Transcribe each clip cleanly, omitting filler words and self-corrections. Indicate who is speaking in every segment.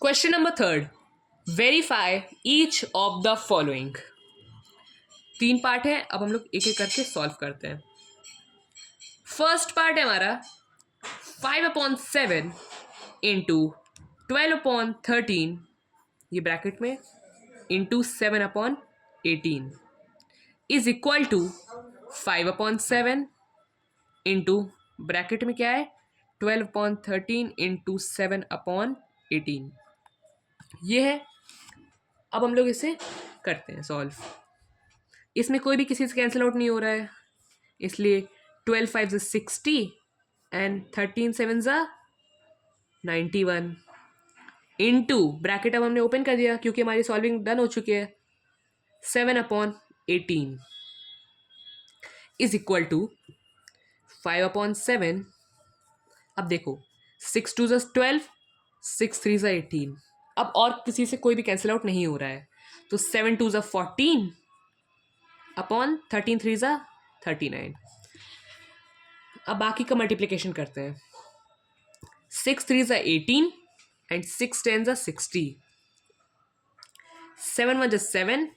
Speaker 1: Question number third, verify each of the following. 3 part है, अब हम लोग एक एक करके सॉल्व करते हैं। फर्स्ट पार्ट है हमारा 5/7 इंटू 12/13, ये ब्रैकेट में, into 7/18 is equal to 5/7 into bracket में क्या है 12/13 इंटू 7/18, ये है। अब हम लोग इसे करते हैं सॉल्व। इसमें कोई भी किसी से कैंसिल आउट नहीं हो रहा है, इसलिए 12×5 = 60 एंड 13×7 = 91 इंटू ब्रैकेट अब हमने ओपन कर दिया क्योंकि हमारी सॉल्विंग डन हो चुकी है, 7/18 इज इक्वल टू 5/7। अब देखो 6×2 = 12, 6×3 = 18। अब और किसी से कोई भी कैंसिल आउट नहीं हो रहा है, तो 7×2 = 14 अपॉन 13×3 = 39। अब बाकी का मल्टीप्लिकेशन करते हैं। 6×3 = 18 एंड 6×10 = 60। 7×1 = 7,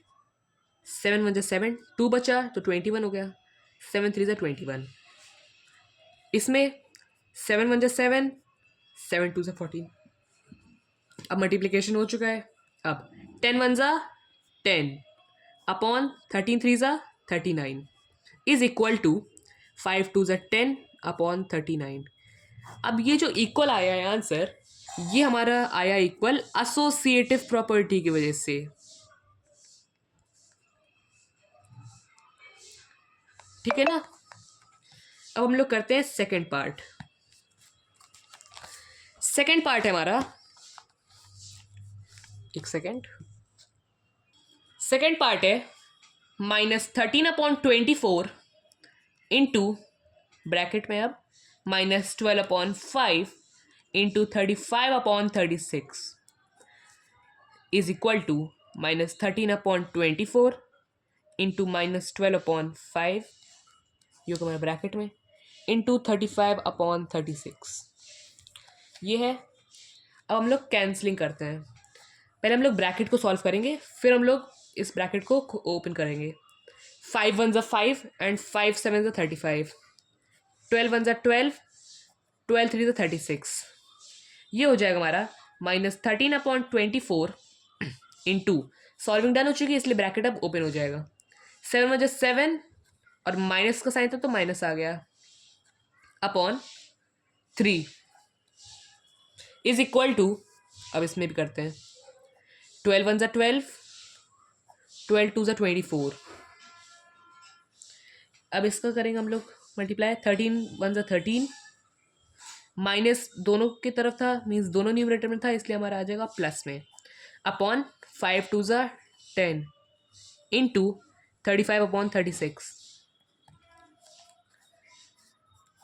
Speaker 1: 7×1 = 7, 2 बचा तो 21 हो गया, 7×3 = 21। इसमें 7×1 = 7, 7×2 = 14। अब मल्टीप्लिकेशन हो चुका है। अब 10×1 = 10 upon 13×3 = 39 is equal to 5×2 = 10 upon 39। अब ये जो इक्वल आया है आंसर, ये हमारा आया इक्वल एसोसिएटिव प्रॉपर्टी की वजह से। ठीक है ना। अब हम लोग करते हैं सेकंड पार्ट। सेकंड पार्ट है हमारा, एक सेकंड, सेकंड पार्ट है -13/24 इंटू ब्रैकेट में अब -12/5 into 35/36 is equal to -13/24 into -12/5, ये हमारे ब्रैकेट में, इंटू 35/36, ये है। अब हम लोग कैंसलिंग करते हैं। पहले हम लोग ब्रैकेट को सॉल्व करेंगे, फिर हम लोग इस ब्रैकेट को ओपन करेंगे। 5×1 = 5 एंड 5×7 = 35, 12×1 = 12, 12×3 = 36, ये हो जाएगा हमारा -13/24 इंटू, सॉल्विंग डन हो चुकी है इसलिए ब्रैकेट अब ओपन हो जाएगा। 7×1 = 7 और माइनस का साइन था तो माइनस आ गया, अपॉन 3 इज इक्वल टू, अब इसमें भी करते हैं, 12×1 = 12, 12×2 = 24। अब इसका करेंगे हम लोग मल्टीप्लाई, 13×1 = 13, माइनस दोनों की तरफ था, मीन्स दोनों न्यूमरेटर में था, इसलिए हमारा आ जाएगा प्लस में, अपॉन 5×2 = 10 इंटू 35/36।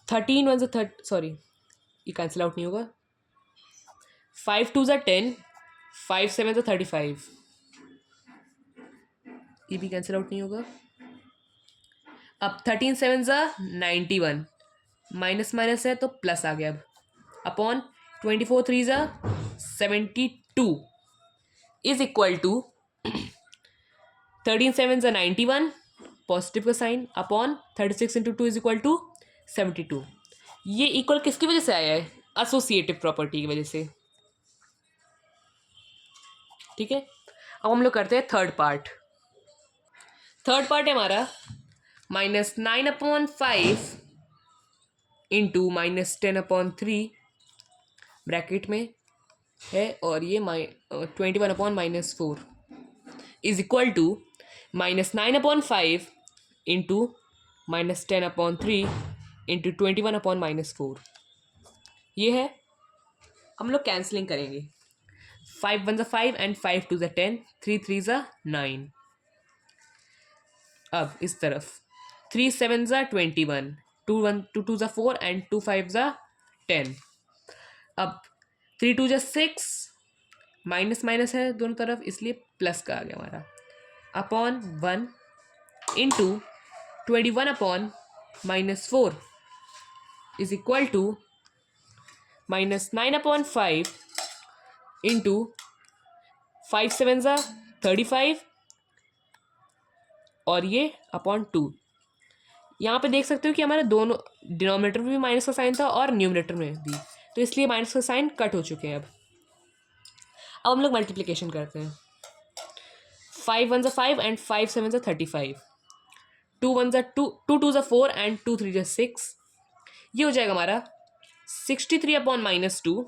Speaker 1: 13×1 = सॉरी, ये कैंसिल आउट नहीं होगा, 5×2 = 10, 5×7 = 35, ये भी कैंसिल आउट नहीं होगा। अब 13×7 = 91, माइनस माइनस है तो प्लस आ गया, अब upon 24×3 = 72 is equal to 13×7 = 91, positive का sign, upon 36 × 2 is equal to 72। ये इक्वल किसकी वजह से आया है? एसोसिएटिव प्रॉपर्टी की वजह से। ठीक है। अब हम लोग करते हैं थर्ड पार्ट। थर्ड पार्ट है हमारा -9/5 इंटू -10/3 ब्रैकेट में है, और ये 21/-4 is equal to -9/5 into -10/3 into 21/-4, ये है। हम लोग कैंसलिंग करेंगे। 5×1 = 5 एंड 5×2 = 10, 3×3 = 9। अब इस तरफ 3×7 = 21, 2×2 = 4 एंड 2×5 = 10। अब 3×2 = 6, माइनस माइनस है दोनों तरफ इसलिए प्लस का आ गया हमारा, upon 1 into 21/-4 is equal to -9/5 into 5 7 ज़ा 35 और ये अपॉन 2। यहाँ पे देख सकते हो कि हमारे दोनों डिनोमिनेटर में भी माइनस का साइन था और न्यूमरेटर में भी, तो इसलिए माइनस का साइन कट हो चुके हैं। अब हम लोग मल्टीप्लिकेशन करते हैं। 5 1 ज़ा 5 एंड 5 7 ज़ा 35, 2 1 ज़ा 2, 2 2 ज़ा 4 एंड 2 3 ज़ा 6। ये हो जाएगा हमारा 63 upon -2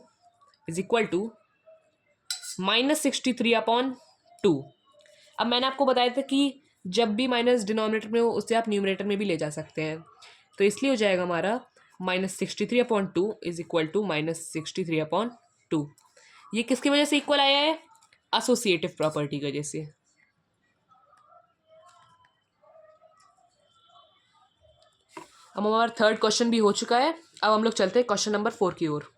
Speaker 1: is equal to -63 upon 2। अब मैंने आपको बताया था कि जब भी माइनस डिनोमिनेटर में हो उससे आप न्यूमरेटर में भी ले जा सकते हैं, तो इसलिए हो जाएगा हमारा -63 upon 2 is equal to -63 upon 2। ये किसकी वजह से इक्वल आया है? एसोसिएटिव प्रॉपर्टी की वजह से। अब हमारा थर्ड क्वेश्चन भी हो चुका है। अब हम लोग चलते हैं क्वेश्चन नंबर 4 की ओर।